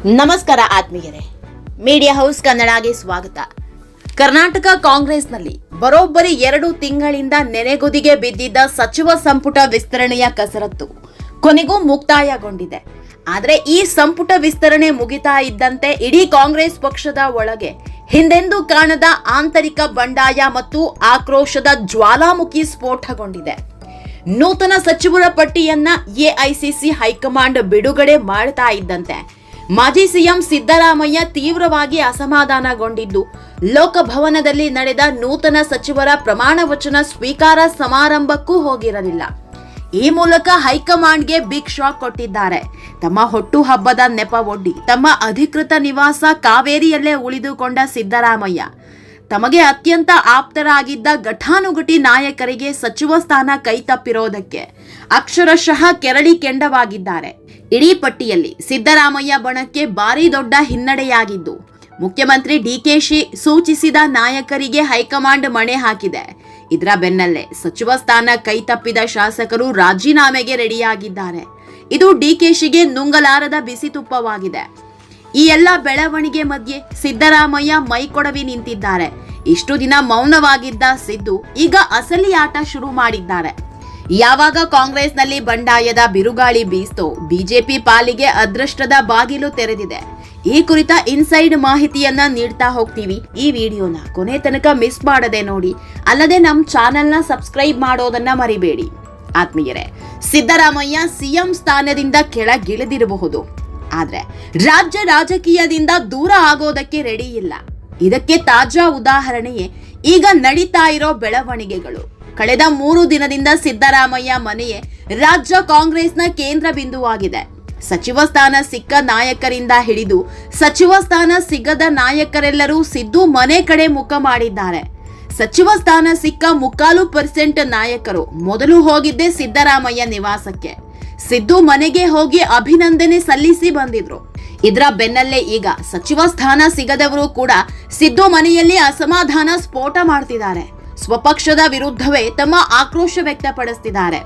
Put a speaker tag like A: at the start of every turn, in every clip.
A: ನಮಸ್ಕಾರ ಆತ್ಮೀಯರೇ, media house ಕನ್ನಡಗೆ ಸ್ವಾಗತ. ಕರ್ನಾಟಕ ಕಾಂಗ್ರೆಸ್ನಲ್ಲಿ ಬರೋಬ್ಬರಿ 2 ತಿಂಗಳಿಂದ ನೆನೆಗುದಿಗೆ ಬಿದ್ದಿದ್ದ ಸಚಿವ ಸಂಪುಟ ವಿಸ್ತರಣೆಯ ಕಸರತ್ತು ಕೊನೆಗೂ ಮುಕ್ತಾಯಗೊಂಡಿದೆ. ಆದರೆ ಈ ಸಂಪುಟ ವಿಸ್ತರಣೆ ಮುಗಿತಾ ಇದ್ದಂತೆ ಇಡೀ ಕಾಂಗ್ರೆಸ್ ಪಕ್ಷದ ಒಳಗೆ ಹಿಂದೆಂದೂ ಕಾಣದ ಆಂತರಿಕ ಬಂಡಾಯ ಮತ್ತು ಆಕ್ರೋಶದ ಜ್ವಾಲಾಮುಖಿ ಸ್ಫೋಟಗೊಂಡಿದೆ. ನೂತನ ಸಚಿವರ ಪಟ್ಟಿಯನ್ನ ಎಐಸಿಸಿ ಹೈಕಮಾಂಡ್ ಬಿಡುಗಡೆ ಮಾಡ್ತಾ ಇದ್ದಂತೆ ಮಾಜಿ ಸಿಎಂ ಸಿದ್ದರಾಮಯ್ಯ ತೀವ್ರವಾಗಿ ಅಸಮಾಧಾನಗೊಂಡಿದ್ದು, ಲೋಕಭವನದಲ್ಲಿ ನಡೆದ ನೂತನ ಸಚಿವರ ಪ್ರಮಾಣ ವಚನ ಸ್ವೀಕಾರ ಸಮಾರಂಭಕ್ಕೂ ಹೋಗಿರಲಿಲ್ಲ. ಈ ಮೂಲಕ ಹೈಕಮಾಂಡ್ಗೆ ಬಿಗ್ ಶಾಕ್ ಕೊಟ್ಟಿದ್ದಾರೆ. ತಮ್ಮ ಹುಟ್ಟುಹಬ್ಬದ ನೆಪವೊಡ್ಡಿ ತಮ್ಮ ಅಧಿಕೃತ ನಿವಾಸ ಕಾವೇರಿಯಲ್ಲೇ ಉಳಿದುಕೊಂಡ ಸಿದ್ದರಾಮಯ್ಯ ತಮಗೆ ಅತ್ಯಂತ ಆಪ್ತರಾಗಿದ್ದ ಘಟಾನುಘಟಿ ನಾಯಕರಿಗೆ ಸಚಿವ ಸ್ಥಾನ ಕೈತಪ್ಪಿರೋದಕ್ಕೆ ಅಕ್ಷರಶಃ ಕೆರಳಿ ಕೆಂಡವಾಗಿದ್ದಾರೆ. ಇಡೀ ಪಟ್ಟಿಯಲ್ಲಿ ಸಿದ್ದರಾಮಯ್ಯ ಬಣಕ್ಕೆ ಭಾರಿ ದೊಡ್ಡ ಹಿನ್ನಡೆಯಾಗಿದ್ದು, ಮುಖ್ಯಮಂತ್ರಿ ಡಿಕೆಶಿ ಸೂಚಿಸಿದ ನಾಯಕರಿಗೆ ಹೈಕಮಾಂಡ್ ಮಣೆ ಹಾಕಿದೆ. ಇದರ ಬೆನ್ನಲ್ಲೇ ಸಚಿವ ಸ್ಥಾನ ಕೈತಪ್ಪಿದ ಶಾಸಕರು ರಾಜೀನಾಮೆಗೆ ರೆಡಿಯಾಗಿದ್ದಾರೆ. ಇದು ಡಿಕೆಶಿಗೆ ನುಂಗಲಾರದ ಬಿಸಿ ತುಪ್ಪವಾಗಿದೆ. ಈ ಎಲ್ಲ ಬೆಳವಣಿಗೆ ಮಧ್ಯೆ ಸಿದ್ದರಾಮಯ್ಯ ಮೈಕೊಡವಿ ನಿಂತಿದ್ದಾರೆ. ಇಷ್ಟು ದಿನ ಮೌನವಾಗಿದ್ದ ಸಿದ್ದು ಈಗ ಅಸಲಿ ಆಟ ಶುರು ಮಾಡಿದ್ದಾರೆ. ಯಾವಾಗ ಕಾಂಗ್ರೆಸ್ನಲ್ಲಿ ಬಂಡಾಯದ ಬಿರುಗಾಳಿ ಬೀಸ್ತೋ, ಬಿಜೆಪಿ ಪಾಲಿಗೆ ಅದೃಷ್ಟದ ಬಾಗಿಲು ತೆರೆದಿದೆ. ಈ ಕುರಿತ ಇನ್ಸೈಡ್ ಮಾಹಿತಿಯನ್ನ ನೀಡ್ತಾ ಹೋಗ್ತೀವಿ. ಈ ವಿಡಿಯೋನ ಕೊನೆ ತನಕ ಮಿಸ್ ಮಾಡದೆ ನೋಡಿ. ಅಲ್ಲದೆ ನಮ್ಮ ಚಾನೆಲ್ನ ಸಬ್ಸ್ಕ್ರೈಬ್ ಮಾಡೋದನ್ನ ಮರಿಬೇಡಿ. ಆತ್ಮೀಯರೇ, ಸಿದ್ದರಾಮಯ್ಯ ಸಿಎಂ ಸ್ಥಾನದಿಂದ ಕೆಳಗಿಳಿದಿರಬಹುದು, ಆದ್ರೆ ರಾಜ್ಯ ರಾಜಕೀಯದಿಂದ ದೂರ ಆಗೋದಕ್ಕೆ ರೆಡಿ ಇಲ್ಲ. ಇದಕ್ಕೆ ತಾಜಾ ಉದಾಹರಣೆಯೇ ಈಗ ನಡೀತಾ ಇರೋ ಬೆಳವಣಿಗೆಗಳು. ಕಳೆದ 3 ದಿನದಿಂದ ಸಿದ್ದರಾಮಯ್ಯ ಮನೆಯೇ ರಾಜ್ಯ ಕಾಂಗ್ರೆಸ್ನ ಕೇಂದ್ರ ಬಿಂದುವಾಗಿದೆ. ಸಚಿವ ಸ್ಥಾನ ಸಿಕ್ಕ ನಾಯಕರಿಂದ ಹಿಡಿದು ಸಚಿವ ಸ್ಥಾನ ಸಿಗದ ನಾಯಕರೆಲ್ಲರೂ ಸಿದ್ದು ಮನೆ ಕಡೆ ಮುಖ ಮಾಡಿದ್ದಾರೆ. ಸಚಿವ ಸ್ಥಾನ ಸಿಕ್ಕ 3.25% ನಾಯಕರು ಮೊದಲು ಹೋಗಿದ್ದೇ ಸಿದ್ದರಾಮಯ್ಯ ನಿವಾಸಕ್ಕೆ. ಸಿದ್ದು ಮನೆಗೆ ಹೋಗಿ ಅಭಿನಂದನೆ ಸಲ್ಲಿಸಿ ಬಂದಿದ್ರು. ಇದರ ಬೆನ್ನಲ್ಲೇ ಈಗ ಸಚಿವ ಸ್ಥಾನ ಸಿಗದವರು ಕೂಡ ಸಿದ್ದು ಮನೆಯಲ್ಲಿ ಅಸಮಾಧಾನ ಸ್ಫೋಟ ಮಾಡ್ತಿದ್ದಾರೆ. ಸ್ವಪಕ್ಷದ ವಿರುದ್ಧವೇ ತಮ್ಮ ಆಕ್ರೋಶ ವ್ಯಕ್ತಪಡಿಸ್ತಿದ್ದಾರೆ.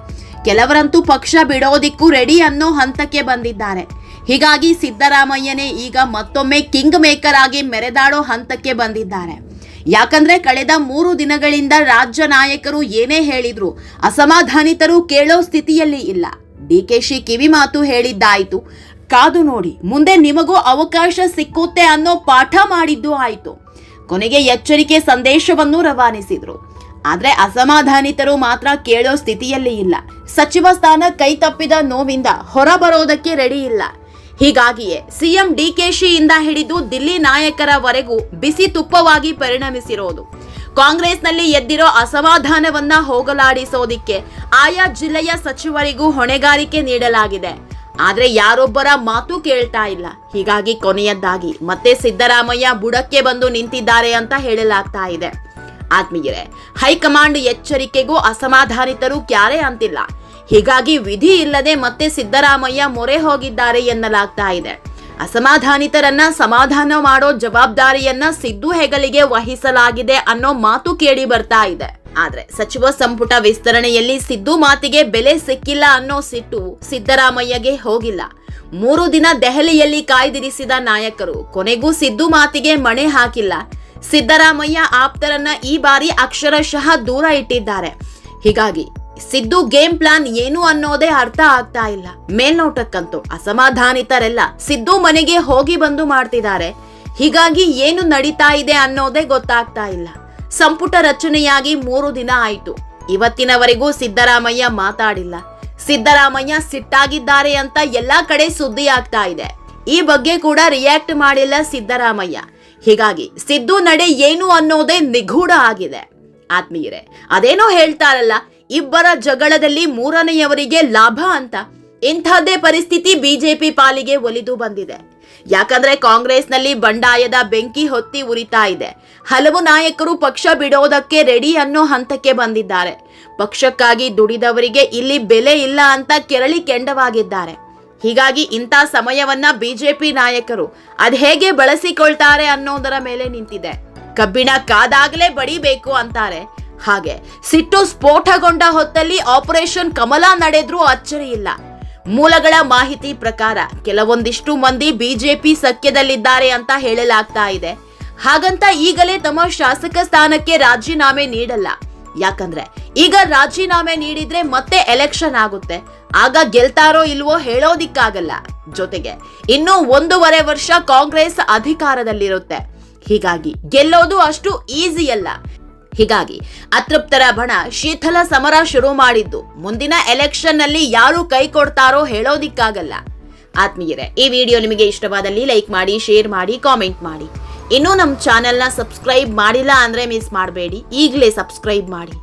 A: ಕೆಲವರಂತೂ ಪಕ್ಷ ಬಿಡೋದಿಕ್ಕೂ ರೆಡಿ ಅನ್ನೋ ಹಂತಕ್ಕೆ ಬಂದಿದ್ದಾರೆ. ಹೀಗಾಗಿ ಸಿದ್ದರಾಮಯ್ಯನೇ ಈಗ ಮತ್ತೊಮ್ಮೆ ಕಿಂಗ್ ಮೇಕರ್ ಆಗಿ ಮೆರೆದಾಡೋ ಹಂತಕ್ಕೆ ಬಂದಿದ್ದಾರೆ. ಯಾಕಂದ್ರೆ ಕಳೆದ 3 ದಿನಗಳಿಂದ ರಾಜ್ಯ ನಾಯಕರು ಏನೇ ಹೇಳಿದ್ರು ಅಸಮಾಧಾನಿತರು ಕೇಳೋ ಸ್ಥಿತಿಯಲ್ಲಿ ಇಲ್ಲ. ಡಿಕೆಶಿ ಕಿವಿ ಮಾತು ಹೇಳಿದ್ದಾಯ್ತು, ಕಾದು ನೋಡಿ, ಮುಂದೆ ನಿಮಗೂ ಅವಕಾಶ ಸಿಕ್ಕುತ್ತೆ ಅನ್ನೋ ಪಾಠ ಮಾಡಿದ್ದು ಆಯ್ತು. ಕೊನೆಗೆ ಎಚ್ಚರಿಕೆ ಸಂದೇಶವನ್ನು ರವಾನಿಸಿದ್ರು. ಆದ್ರೆ ಅಸಮಾಧಾನಿತರು ಮಾತ್ರ ಕೇಳೋ ಸ್ಥಿತಿಯಲ್ಲಿ ಇಲ್ಲ. ಸಚಿವ ಸ್ಥಾನ ಕೈ ತಪ್ಪಿದ ನೋವಿಂದ ಹೊರಬರೋದಕ್ಕೆ ರೆಡಿ ಇಲ್ಲ. ಹೀಗಾಗಿಯೇ ಸಿಎಂ ಡಿಕೆಶಿಯಿಂದ ಹಿಡಿದು ದಿಲ್ಲಿ ನಾಯಕರವರೆಗೂ ಬಿಸಿ ತುಪ್ಪವಾಗಿ ಪರಿಣಮಿಸಿರೋದು. ಕಾಂಗ್ರೆಸ್ನಲ್ಲಿ ಎದ್ದಿರೋ ಅಸಮಾಧಾನವನ್ನ ಹೋಗಲಾಡಿಸೋದಿಕ್ಕೆ ಆಯಾ ಜಿಲ್ಲೆಯ ಸಚಿವರಿಗೂ ಹೊಣೆಗಾರಿಕೆ ನೀಡಲಾಗಿದೆ. ಆದ್ರೆ ಯಾರೊಬ್ಬರ ಮಾತು ಕೇಳ್ತಾ ಇಲ್ಲ. ಹೀಗಾಗಿ ಕೊನೆಯದ್ದಾಗಿ ಮತ್ತೆ ಸಿದ್ದರಾಮಯ್ಯ ಬುಡಕ್ಕೆ ಬಂದು ನಿಂತಿದ್ದಾರೆ ಅಂತ ಹೇಳಲಾಗ್ತಾ ಇದೆ. ಆತ್ಮೀಯರೇ, ಹೈಕಮಾಂಡ್ ಎಚ್ಚರಿಕೆಗೂ ಅಸಮಾಧಾನಿತರು ಕ್ಯಾರೆ ಅಂತಿಲ್ಲ. ಹೀಗಾಗಿ ವಿಧಿ ಇಲ್ಲದೆ ಮತ್ತೆ ಸಿದ್ದರಾಮಯ್ಯ ಮೊರೆ ಹೋಗಿದ್ದಾರೆ ಎನ್ನಲಾಗ್ತಾ ಇದೆ. ಅಸಮಾಧಾನಿತರನ್ನ ಸಮಾಧಾನ ಮಾಡೋ ಜವಾಬ್ದಾರಿಯನ್ನ ಸಿದ್ದು ಹೆಗಲಿಗೆ ವಹಿಸಲಾಗಿದೆ ಅನ್ನೋ ಮಾತು ಕೇಳಿ ಬರ್ತಾ ಇದೆ. ಆದ್ರೆ ಸಚಿವ ಸಂಪುಟ ವಿಸ್ತರಣೆಯಲ್ಲಿ ಸಿದ್ದು ಮಾತಿಗೆ ಬೆಲೆ ಸಿಕ್ಕಿಲ್ಲ ಅನ್ನೋ ಸಿಟ್ಟು ಸಿದ್ದರಾಮಯ್ಯಗೆ ಹೋಗಿಲ್ಲ. 3 ದಿನ ದೆಹಲಿಯಲ್ಲಿ ಕಾಯ್ದಿರಿಸಿದ ನಾಯಕರು ಕೊನೆಗೂ ಸಿದ್ದು ಮಾತಿಗೆ ಮಣೆ ಹಾಕಿಲ್ಲ. ಸಿದ್ದರಾಮಯ್ಯ ಆಪ್ತರನ್ನ ಈ ಬಾರಿ ಅಕ್ಷರಶಃ ದೂರ ಇಟ್ಟಿದ್ದಾರೆ. ಹೀಗಾಗಿ ಸಿದ್ದು ಗೇಮ್ ಪ್ಲಾನ್ ಏನು ಅನ್ನೋದೇ ಅರ್ಥ ಆಗ್ತಾ ಇಲ್ಲ. ಮೇಲ್ನೋಟಕ್ಕಂತೂ ಅಸಮಾಧಾನಿತರೆಲ್ಲ ಸಿದ್ದು ಮನೆಗೆ ಹೋಗಿ ಬಂದು ಮಾಡ್ತಿದ್ದಾರೆ. ಹೀಗಾಗಿ ಏನು ನಡೀತಾ ಇದೆ ಅನ್ನೋದೇ ಗೊತ್ತಾಗ್ತಾ ಇಲ್ಲ. ಸಂಪುಟ ರಚನೆಯಾಗಿ 3 ದಿನ ಆಯ್ತು. ಇವತ್ತಿನವರೆಗೂ ಸಿದ್ದರಾಮಯ್ಯ ಮಾತಾಡಿಲ್ಲ. ಸಿದ್ದರಾಮಯ್ಯ ಸಿಟ್ಟಾಗಿದ್ದಾರೆ ಅಂತ ಎಲ್ಲಾ ಕಡೆ ಸುದ್ದಿ ಆಗ್ತಾ ಇದೆ. ಈ ಬಗ್ಗೆ ಕೂಡ ರಿಯಾಕ್ಟ್ ಮಾಡಿಲ್ಲ ಸಿದ್ದರಾಮಯ್ಯ. ಹೀಗಾಗಿ ಸಿದ್ದು ನಡೆ ಏನು ಅನ್ನೋದೇ ನಿಗೂಢ ಆಗಿದೆ. ಆತ್ಮೀಯರೇ, ಅದೇನೋ ಹೇಳ್ತಾರಲ್ಲ, ಇಬ್ಬರ ಜಗಳದಲ್ಲಿ 3ನೆಯವರಿಗೆ ಲಾಭ ಅಂತ. ಇಂಥದ್ದೇ ಪರಿಸ್ಥಿತಿ ಬಿಜೆಪಿ ಪಾಲಿಗೆ ಒಲಿದು ಬಂದಿದೆ. ಯಾಕಂದ್ರೆ ಕಾಂಗ್ರೆಸ್ನಲ್ಲಿ ಬಂಡಾಯದ ಬೆಂಕಿ ಹೊತ್ತಿ ಉರಿತಾ ಇದೆ. ಹಲವು ನಾಯಕರು ಪಕ್ಷ ಬಿಡೋದಕ್ಕೆ ರೆಡಿ ಅನ್ನೋ ಹಂತಕ್ಕೆ ಬಂದಿದ್ದಾರೆ. ಪಕ್ಷಕ್ಕಾಗಿ ದುಡಿದವರಿಗೆ ಇಲ್ಲಿ ಬೆಲೆ ಇಲ್ಲ ಅಂತ ಕೆರಳಿ ಕೆಂಡವಾಗಿದ್ದಾರೆ. ಹೀಗಾಗಿ ಇಂಥ ಸಮಯವನ್ನ ಬಿಜೆಪಿ ನಾಯಕರು ಅದ್ ಹೇಗೆ ಬಳಸಿಕೊಳ್ತಾರೆ ಅನ್ನೋದರ ಮೇಲೆ ನಿಂತಿದೆ. ಕಬ್ಬಿಣ ಕಾದಾಗಲೇ ಬಡಿಬೇಕು ಅಂತಾರೆ. ಹಾಗೆ ಸಿಟ್ಟು ಸ್ಫೋಟಗೊಂಡ ಹೊತ್ತಲ್ಲಿ ಆಪರೇಷನ್ ಕಮಲ ನಡೆದ್ರೂ ಅಚ್ಚರಿ ಇಲ್ಲ. ಮೂಲಗಳ ಮಾಹಿತಿ ಪ್ರಕಾರ ಕೆಲವೊಂದಿಷ್ಟು ಮಂದಿ ಬಿಜೆಪಿ ಸಖ್ಯದಲ್ಲಿದ್ದಾರೆ ಅಂತ ಹೇಳಲಾಗ್ತಾ ಇದೆ. ಹಾಗಂತ ಈಗಲೇ ತಮ್ಮ ಶಾಸಕ ಸ್ಥಾನಕ್ಕೆ ರಾಜೀನಾಮೆ ನೀಡಲ್ಲ. ಯಾಕಂದ್ರೆ ಈಗ ರಾಜೀನಾಮೆ ನೀಡಿದ್ರೆ ಮತ್ತೆ ಎಲೆಕ್ಷನ್ ಆಗುತ್ತೆ. ಆಗ ಗೆಲ್ತಾರೋ ಇಲ್ವೋ ಹೇಳೋದಿಕ್ಕಾಗಲ್ಲ. ಜೊತೆಗೆ ಇನ್ನೂ 1.5 ವರ್ಷ ಕಾಂಗ್ರೆಸ್ ಅಧಿಕಾರದಲ್ಲಿರುತ್ತೆ. ಹೀಗಾಗಿ ಗೆಲ್ಲೋದು ಅಷ್ಟು ಈಸಿ ಅಲ್ಲ. ಹೀಗಾಗಿ ಅತೃಪ್ತರ ಬಣ ಶೀತಲ ಸಮರ ಶುರು ಮಾಡಿದ್ದು ಮುಂದಿನ ಎಲೆಕ್ಷನ್ ನಲ್ಲಿ ಯಾರು ಕೈ ಕೊಡ್ತಾರೋ ಹೇಳೋದಿಕ್ಕಾಗಲ್ಲ. ಆತ್ಮೀಯರೇ, ಈ ವಿಡಿಯೋ ನಿಮಗೆ ಇಷ್ಟವಾದಲ್ಲಿ ಲೈಕ್ ಮಾಡಿ, ಶೇರ್ ಮಾಡಿ, ಕಾಮೆಂಟ್ ಮಾಡಿ. ಇನ್ನೂ ನಮ್ಮ ಚಾನೆಲ್ನ ಸಬ್ಸ್ಕ್ರೈಬ್ ಮಾಡಿಲ್ಲ ಅಂದ್ರೆ ಮಿಸ್ ಮಾಡಬೇಡಿ, ಈಗಲೇ ಸಬ್ಸ್ಕ್ರೈಬ್ ಮಾಡಿ.